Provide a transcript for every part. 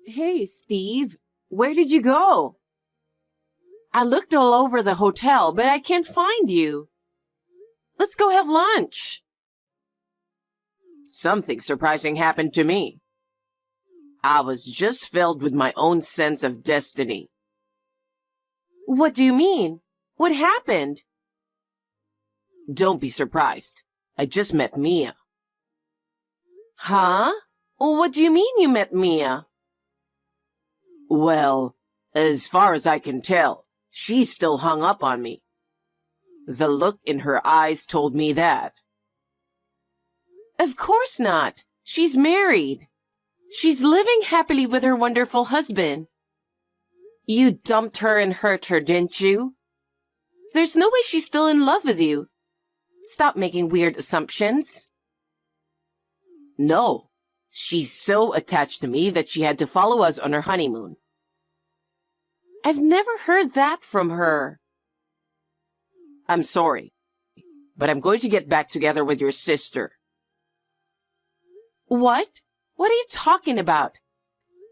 Hey, Steve, where did you go? I looked all over the hotel, but I can't find you. Let's go have lunch. Something surprising happened to me. I was just filled with my own sense of destiny. What do you mean? What happened? Don't be surprised. I just met Mia. Huh? What do you mean you met Mia? Well, as far as I can tell, she's still hung up on me. The look in her eyes told me that. Of course not. She's married. She's living happily with her wonderful husband. You dumped her and hurt her, didn't you? There's no way she's still in love with you. Stop making weird assumptions. No, she's so attached to me that she had to follow us on her honeymoon. I've never heard that from her. I'm sorry, but I'm going to get back together with your sister. What? What are you talking about?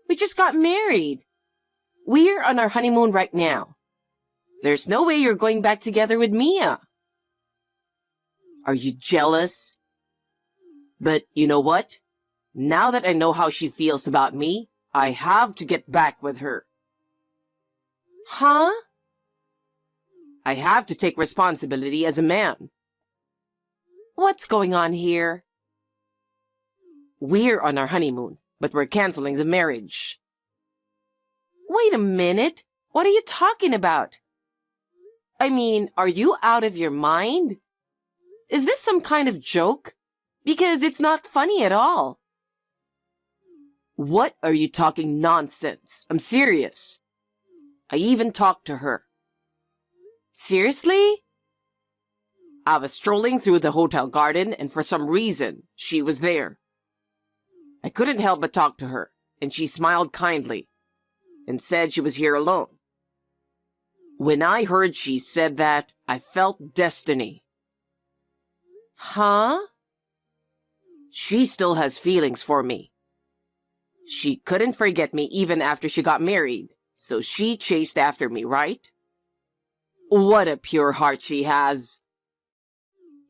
We just got married. We're on our honeymoon right now. There's no way you're going back together with Mia. Are you jealous? But you know what? Now that I know how she feels about me, I have to get back with her. Huh? I have to take responsibility as a man. What's going on here? We're on our honeymoon, but we're canceling the marriage. Wait a minute. What are you talking about? I mean, are you out of your mind? Is this some kind of joke? Because it's not funny at all. What are you talking nonsense? I'm serious. I even talked to her. Seriously? I was strolling through the hotel garden, and for some reason, she was there. I couldn't help but talk to her, and she smiled kindly and said she was here alone. When I heard she said that, I felt destiny. Huh? She still has feelings for me. She couldn't forget me even after she got married, so she chased after me, right? What a pure heart she has.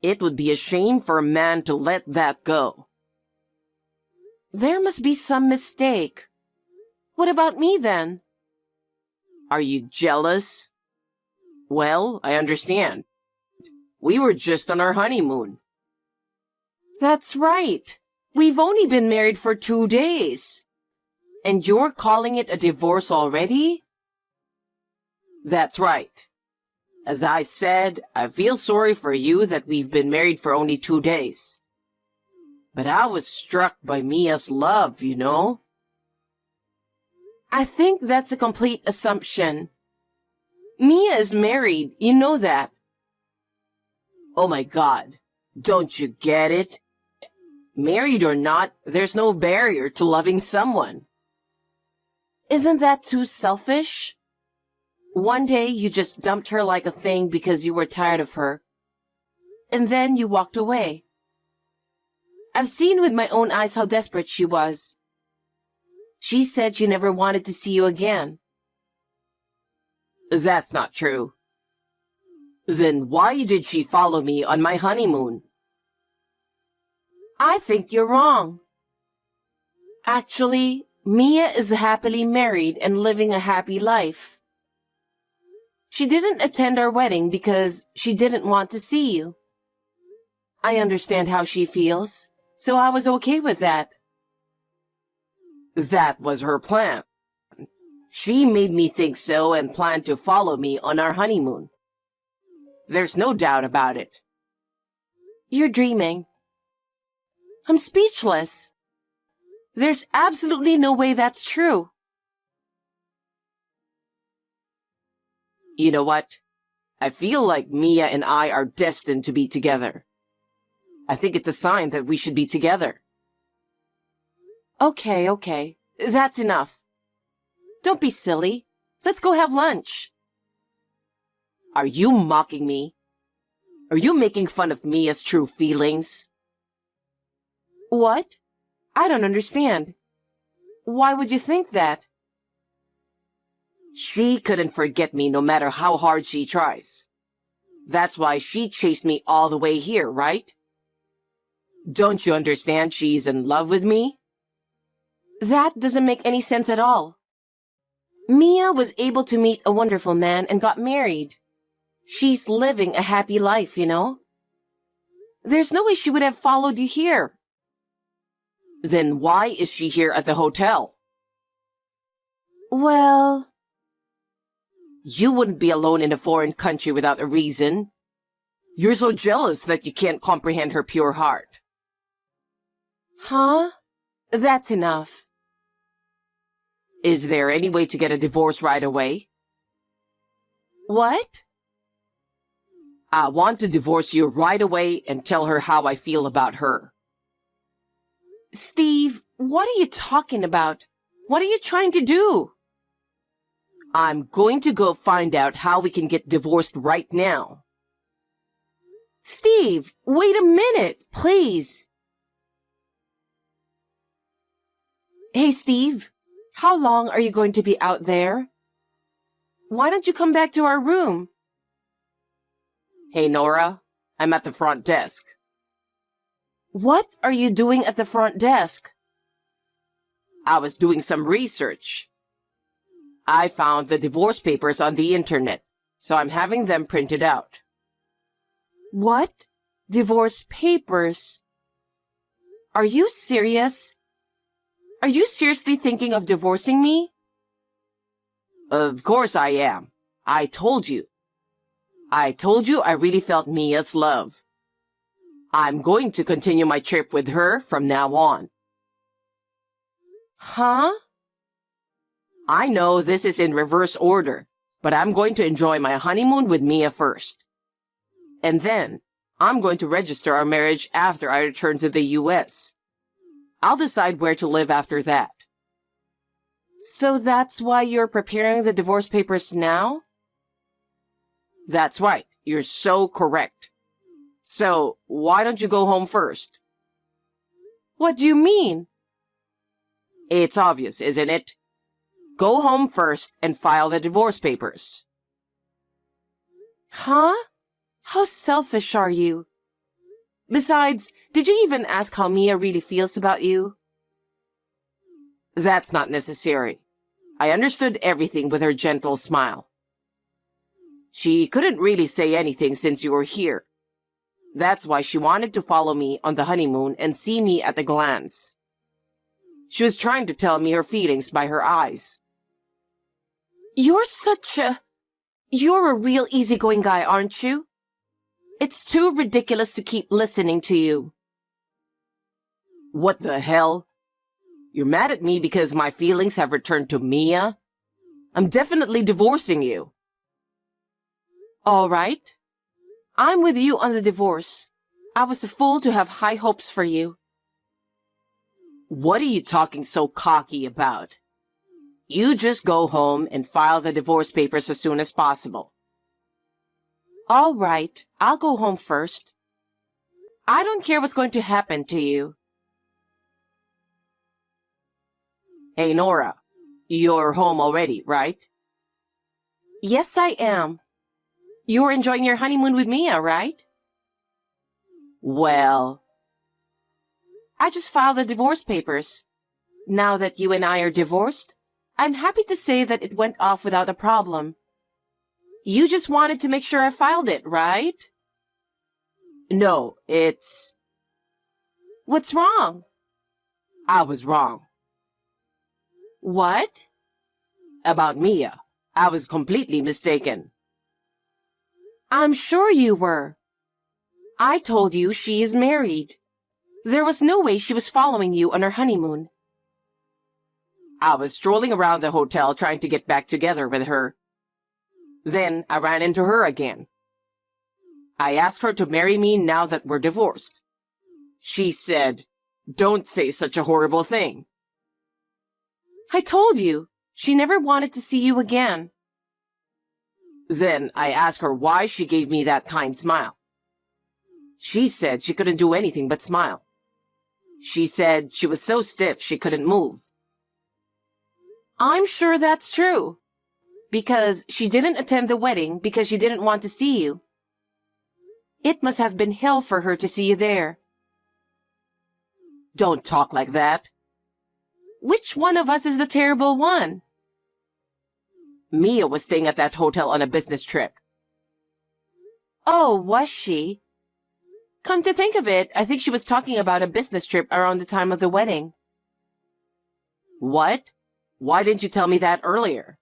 It would be a shame for a man to let that go. There must be some mistake. What about me then? Are you jealous? Well, I understand. We were just on our honeymoon. That's right. We've only been married for 2 days. And you're calling it a divorce already? That's right. As I said, I feel sorry for you that we've been married for only 2 days. But I was struck by Mia's love, you know? I think that's a complete assumption. Mia is married, you know that. Oh my God, don't you get it? Married or not, there's no barrier to loving someone. Isn't that too selfish? One day you just dumped her like a thing because you were tired of her. And then you walked away. I've seen with my own eyes how desperate she was. She said she never wanted to see you again. That's not true. Then why did she follow me on my honeymoon? I think you're wrong. Actually, Mia is happily married and living a happy life. She didn't attend our wedding because she didn't want to see you. I understand how she feels, so I was okay with that. That was her plan. She made me think so and planned to follow me on our honeymoon. There's no doubt about it. You're dreaming. I'm speechless. There's absolutely no way that's true. You know what? I feel like Mia and I are destined to be together. I think it's a sign that we should be together. Okay. That's enough. Don't be silly. Let's go have lunch. Are you mocking me? Are you making fun of Mia's true feelings? What? I don't understand. Why would you think that? She couldn't forget me no matter how hard she tries. That's why she chased me all the way here, right? Don't you understand she's in love with me? That doesn't make any sense at all. Mia was able to meet a wonderful man and got married. She's living a happy life, you know? There's no way she would have followed you here. Then why is she here at the hotel? Well, You wouldn't be alone in a foreign country without a reason. You're so jealous that you can't comprehend her pure heart. huh? That's enough. Is there any way to get a divorce right away? What? I want to divorce you right away and tell her how I feel about her. Steve, what are you talking about? What are you trying to do? I'm going to go find out how we can get divorced right now. Steve, wait a minute, please. Hey, Steve, how long are you going to be out there? Why don't you come back to our room? Hey, Nora, I'm at the front desk. What are you doing at the front desk? I was doing some research. I found the divorce papers on the internet, so I'm having them printed out. What? Divorce papers? Are you serious? Are you seriously thinking of divorcing me? Of course I am. I told you. I really felt Mia's love. I'm going to continue my trip with her from now on. Huh? I know this is in reverse order, but I'm going to enjoy my honeymoon with Mia first. And then, I'm going to register our marriage after I return to the U.S. I'll decide where to live after that. So that's why you're preparing the divorce papers now? That's right. You're so correct. So, why don't you go home first? What do you mean? It's obvious, isn't it? Go home first and file the divorce papers. Huh? How selfish are you? Besides, did you even ask how Mia really feels about you? That's not necessary. I understood everything with her gentle smile. She couldn't really say anything since you were here. That's why she wanted to follow me on the honeymoon and see me at a glance. She was trying to tell me her feelings by her eyes. You're a real easygoing guy, aren't you? It's too ridiculous to keep listening to you. What the hell? You're mad at me because my feelings have returned to Mia? I'm definitely divorcing you. All right. I'm with you on the divorce. I was a fool to have high hopes for you. What are you talking so cocky about? You just go home and file the divorce papers as soon as possible. All right, I'll go home first. I don't care what's going to happen to you. Hey, Nora, you're home already, right? Yes, I am. You're enjoying your honeymoon with Mia, right? Well, I just filed the divorce papers. Now that you and I are divorced, I'm happy to say that it went off without a problem. You just wanted to make sure I filed it, right? no, it's... What's wrong? I was wrong. What? About Mia. I was completely mistaken. I'm sure you were. I told you she is married. There was no way she was following you on her honeymoon. I was strolling around the hotel trying to get back together with her. Then I ran into her again. I asked her to marry me now that we're divorced. She said, "Don't say such a horrible thing." I told you, she never wanted to see you again. Then I asked her why she gave me that kind smile. She said she couldn't do anything but smile. She said she was so stiff she couldn't move. I'm sure that's true. Because she didn't attend the wedding because she didn't want to see you. It must have been hell for her to see you there. Don't talk like that. Which one of us is the terrible one? Mia was staying at that hotel on a business trip. Oh, was she? Come to think of it, I think she was talking about a business trip around the time of the wedding. What? Why didn't you tell me that earlier?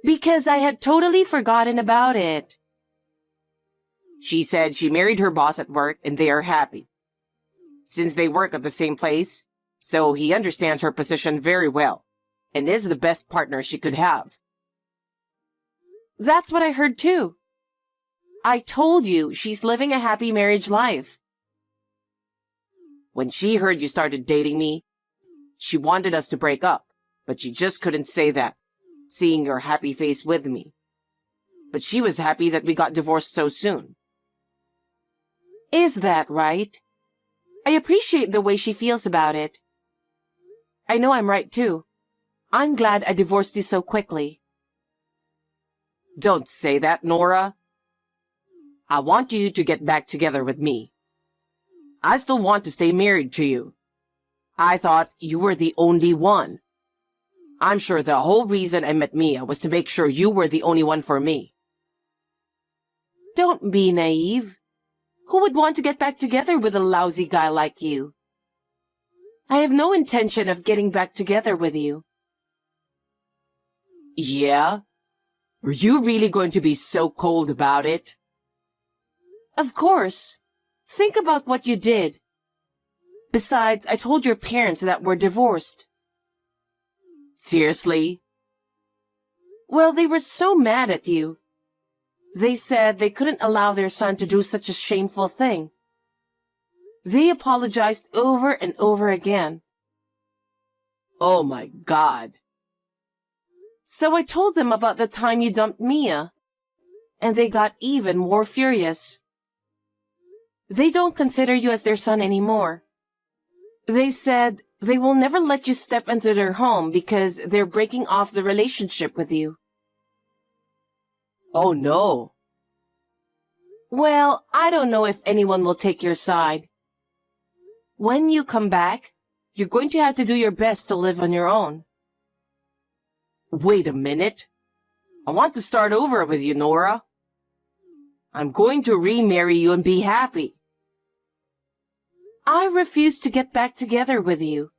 Because I had totally forgotten about it. She said she married her boss at work and they are happy. Since they work at the same place, so he understands her position very well and is the best partner she could have. That's what I heard too. I told you she's living a happy marriage life. When she heard you started dating me, she wanted us to break up, but she just couldn't say that, seeing your happy face with me. But she was happy that we got divorced so soon. Is that right? I appreciate the way she feels about it. I know I'm right too. I'm glad I divorced you so quickly. Don't say that, Nora. I want you to get back together with me. I still want to stay married to you. I thought you were the only one. I'm sure the whole reason I met Mia was to make sure you were the only one for me. Don't be naive. Who would want to get back together with a lousy guy like you? I have no intention of getting back together with you. Yeah? Are you really going to be so cold about it? Of course. Think about what you did. Besides, I told your parents that we're divorced. Seriously? Well, they were so mad at you. They said they couldn't allow their son to do such a shameful thing. They apologized over and over again. Oh my God. So I told them about the time you dumped Mia, and they got even more furious. They don't consider you as their son anymore. They said they will never let you step into their home because they're breaking off the relationship with you. Oh no. Well, I don't know if anyone will take your side. When you come back, you're going to have to do your best to live on your own. Wait a minute. I want to start over with you, Nora. I'm going to remarry you and be happy. I refuse to get back together with you.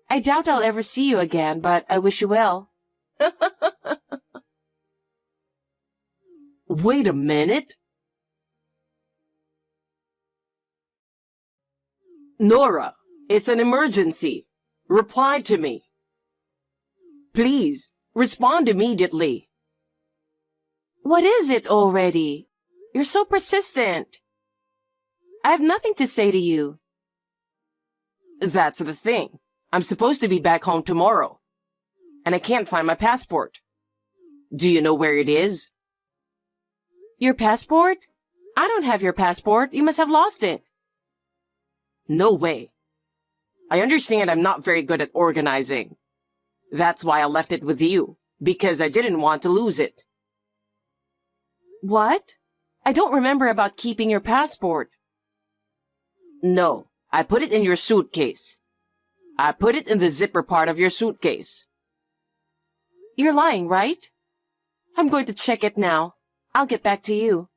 I doubt I'll ever see you again, but I wish you well. Wait a minute. Nora, it's an emergency. Reply to me. Please, respond immediately. What is it already? You're so persistent. I have nothing to say to you. That's the thing. I'm supposed to be back home tomorrow, and I can't find my passport. Do you know where it is? Your passport? I don't have your passport. You must have lost it. No way. I understand I'm not very good at organizing. That's why I left it with you, because I didn't want to lose it. What? I don't remember about keeping your passport. No, I put it in your suitcase. I put it in the zipper part of your suitcase. You're lying, right? I'm going to check it now. I'll get back to you.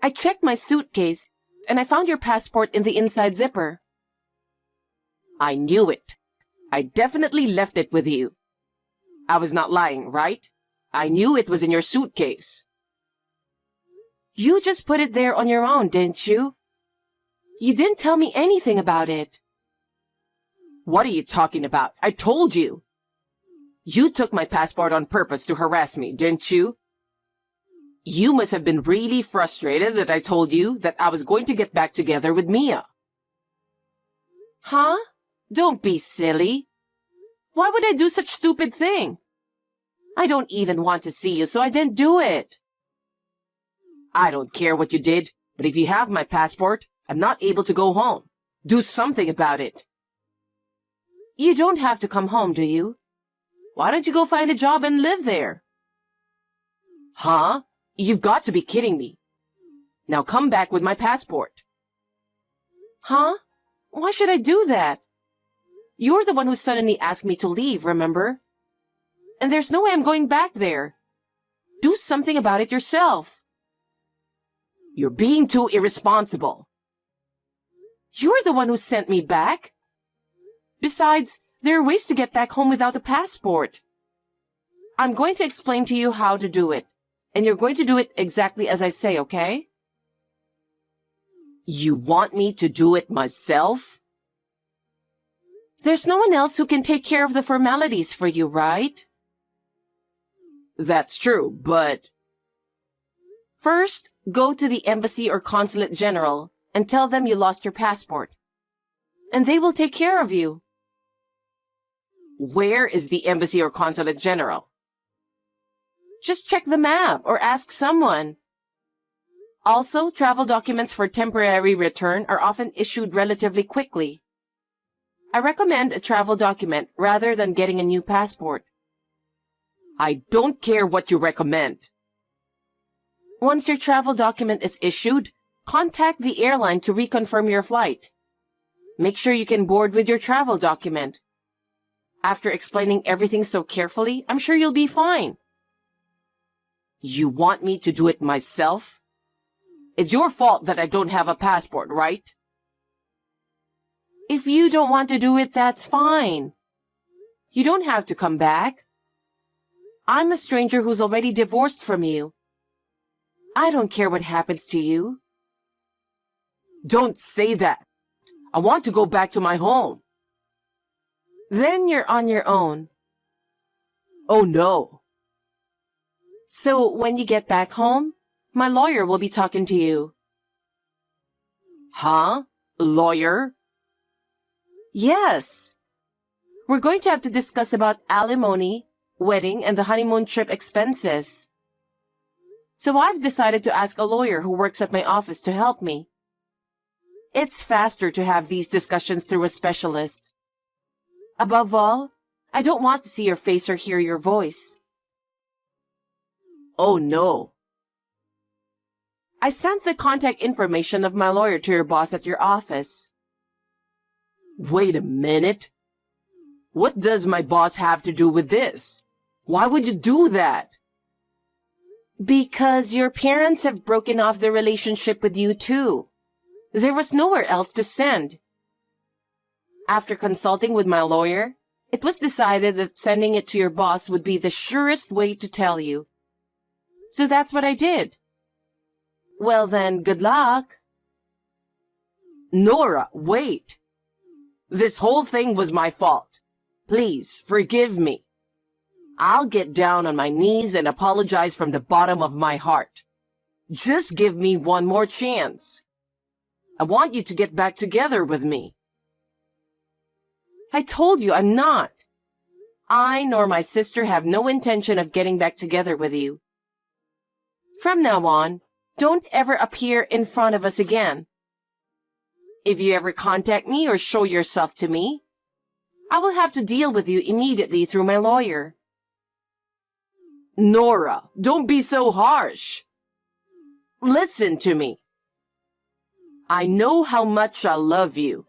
I checked my suitcase, and I found your passport in the inside zipper. I knew it. I definitely left it with you. I was not lying, right? I knew it was in your suitcase. You just put it there on your own, didn't you? You didn't tell me anything about it. What are you talking about? I told you. You took my passport on purpose to harass me, didn't you? You must have been really frustrated that I told you that I was going to get back together with Mia. Huh? Don't be silly. Why would I do such stupid thing? I don't even want to see you, so I didn't do it. I don't care what you did, but if you have my passport, I'm not able to go home. Do something about it. You don't have to come home, do you? Why don't you go find a job and live there? Huh? You've got to be kidding me. Now come back with my passport. Huh? Why should I do that? You're the one who suddenly asked me to leave, remember? And there's no way I'm going back there. Do something about it yourself. You're being too irresponsible. You're the one who sent me back. Besides, there are ways to get back home without a passport. I'm going to explain to you how to do it, and you're going to do it exactly as I say, okay? You want me to do it myself? There's no one else who can take care of the formalities for you, right? That's true, but... First, go to the embassy or consulate general and tell them you lost your passport. And they will take care of you. Where is the embassy or consulate general? Just check the map or ask someone. Also, travel documents for temporary return are often issued relatively quickly. I recommend a travel document rather than getting a new passport. I don't care what you recommend. Once your travel document is issued, contact the airline to reconfirm your flight. Make sure you can board with your travel document. After explaining everything so carefully, I'm sure you'll be fine. You want me to do it myself? It's your fault that I don't have a passport, right? If you don't want to do it, that's fine. You don't have to come back. I'm a stranger who's already divorced from you. I don't care what happens to you. Don't say that. I want to go back to my home. Then you're on your own. Oh no. So when you get back home, my lawyer will be talking to you. Huh? Lawyer? Yes. We're going to have to discuss about alimony, wedding, and the honeymoon trip expenses. So I've decided to ask a lawyer who works at my office to help me. It's faster to have these discussions through a specialist. Above all, I don't want to see your face or hear your voice. Oh no. I sent the contact information of my lawyer to your boss at your office. Wait a minute. What does my boss have to do with this? Why would you do that? Because your parents have broken off their relationship with you too. There was nowhere else to send. After consulting with my lawyer, it was decided that sending it to your boss would be the surest way to tell you. So that's what I did. Well then, good luck. Nora, wait. This whole thing was my fault. Please, forgive me. I'll get down on my knees and apologize from the bottom of my heart. Just give me one more chance. I want you to get back together with me. I told you I'm not. I nor my sister have no intention of getting back together with you. From now on, don't ever appear in front of us again. If you ever contact me or show yourself to me, I will have to deal with you immediately through my lawyer. Nora, don't be so harsh. Listen to me. I know how much I love you.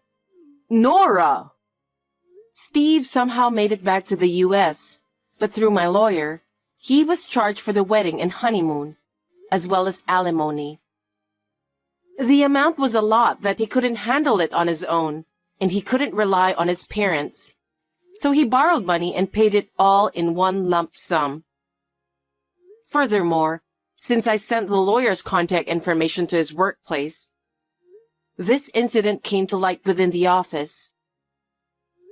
Nora! Steve somehow made it back to the U.S., but through my lawyer, he was charged for the wedding and honeymoon, as well as alimony. The amount was a lot that he couldn't handle it on his own, and he couldn't rely on his parents. So he borrowed money and paid it all in one lump sum. Furthermore, since I sent the lawyer's contact information to his workplace, this incident came to light within the office.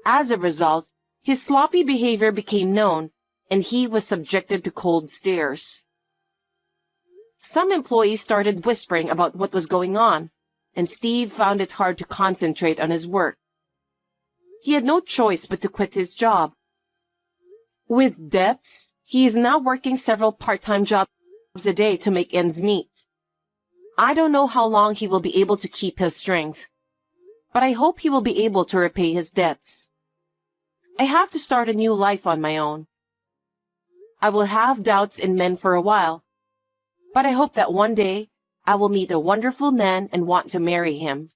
As a result, his sloppy behavior became known, and he was subjected to cold stares. Some employees started whispering about what was going on, and Steve found it hard to concentrate on his work. He had no choice but to quit his job. With debts, he is now working several part-time jobs a day to make ends meet. I don't know how long he will be able to keep his strength, but I hope he will be able to repay his debts. I have to start a new life on my own. I will have doubts in men for a while, but I hope that one day I will meet a wonderful man and want to marry him.